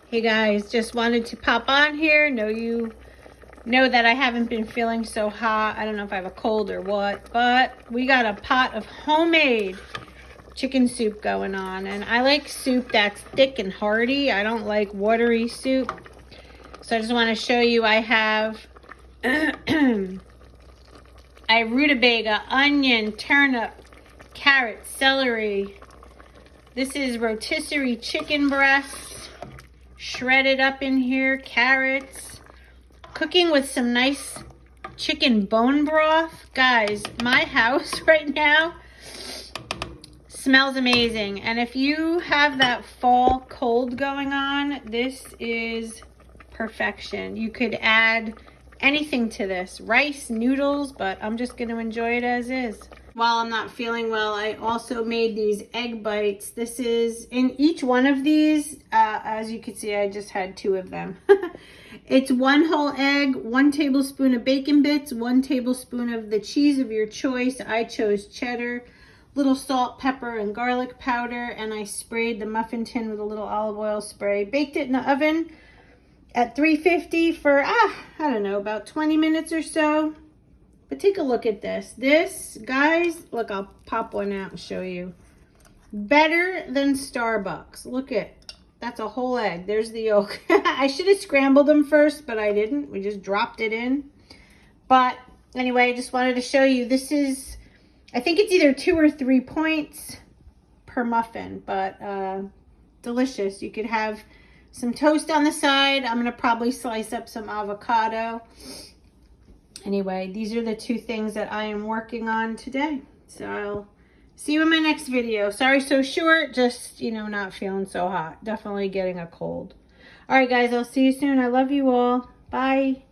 Hey guys, just wanted to pop on here. Know you know that I haven't been feeling so hot. I don't know if I have a cold or what, but we got a pot of homemade chicken soup going on. And I like soup that's thick and hearty. I don't like watery soup. So I just want to show you I have I have rutabaga, onion, turnip, carrot, celery. This is rotisserie chicken breast, shredded up in here, carrots. Cooking with some nice chicken bone broth. Guys, my house right now smells amazing. And if you have that fall cold going on, this is perfection. You could add anything to this, rice, noodles, but I'm just going to enjoy it as is. While I'm not feeling well, I also made these egg bites. This is, in each one of these, as you can see, I just had 2 of them. It's 1 whole egg, 1 tablespoon of bacon bits, 1 tablespoon of the cheese of your choice. I chose cheddar, little salt, pepper, and garlic powder, and I sprayed the muffin tin with a little olive oil spray. Baked it in the oven at 350 for, I don't know, about 20 minutes or so. But take a look at this. This, guys, look, I'll pop one out and show you. Better than Starbucks. Look at, that's a whole egg. There's the yolk. I should have scrambled them first, but I didn't. We just dropped it in. But anyway, I just wanted to show you. This is, I think it's either 2 or 3 points per muffin, but delicious. You could have some toast on the side. I'm going to probably slice up some avocado. Anyway, these are the 2 things that I am working on today. So I'll see you in my next video. Sorry so short, just, you know, not feeling so hot. Definitely getting a cold. All right, guys, I'll see you soon. I love you all. Bye.